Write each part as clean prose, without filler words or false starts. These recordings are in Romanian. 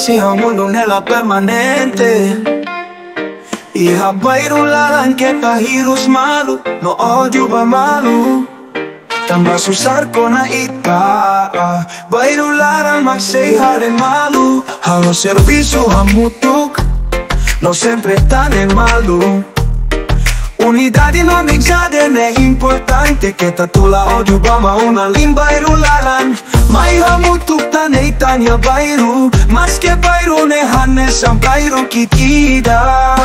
Morisiha mundo nela permanente. E rabairularan que kahirus malu, no ódio ba malu. Tambah susar kona ita, bairularan magsayhare malu. Halo serviço hamutuk, no sempre tan en malu. Unidade no amizade é importante, que tatula ódio bama una limba irularan. Mai hamutuk tanei tanya bairu, mas que bairu ne hanesam bairu kitida.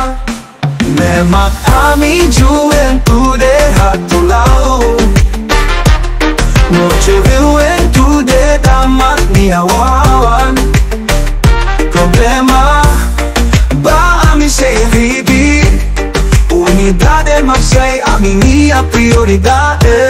Memang kami juventude hatulao, noche juventude damat niawan. Problema ba ami say vivi, unidade magsay a minha prioridade.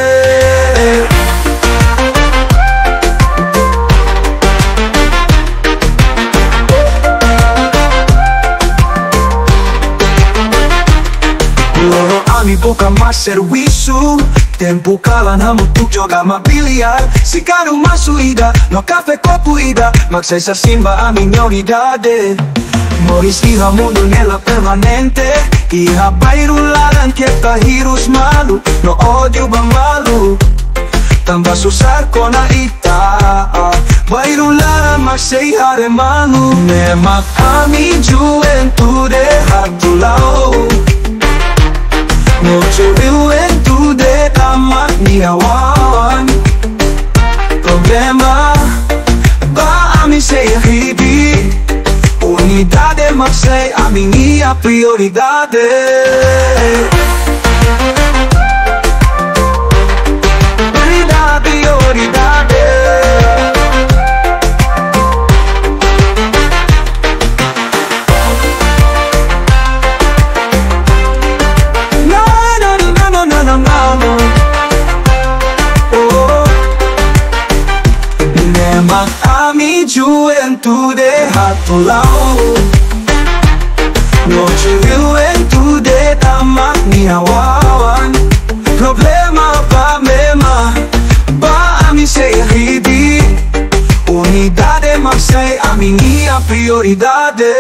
Loro ami bukan mas serviço, tempo kalan hamutuk joga biliar. Cigarro masu ida, no café copo ida, magsay sa simba a minha unidade. Morisiha mundo nela permanente. E rabairularan que kahirus malu, no ódio ba malu. Tambah susar kona ita, bairularan magsayhare malu. Memang kami juventude hatulao, noche juventude damat niawan. Problema ba ami say hibi, unidade magsay a minha prioridade. Prioridade. Memang kami juventude hatulao, noche juventude damat niawan. Problema ba mema ba ami say hibi, unidade magsay a minha prioridade.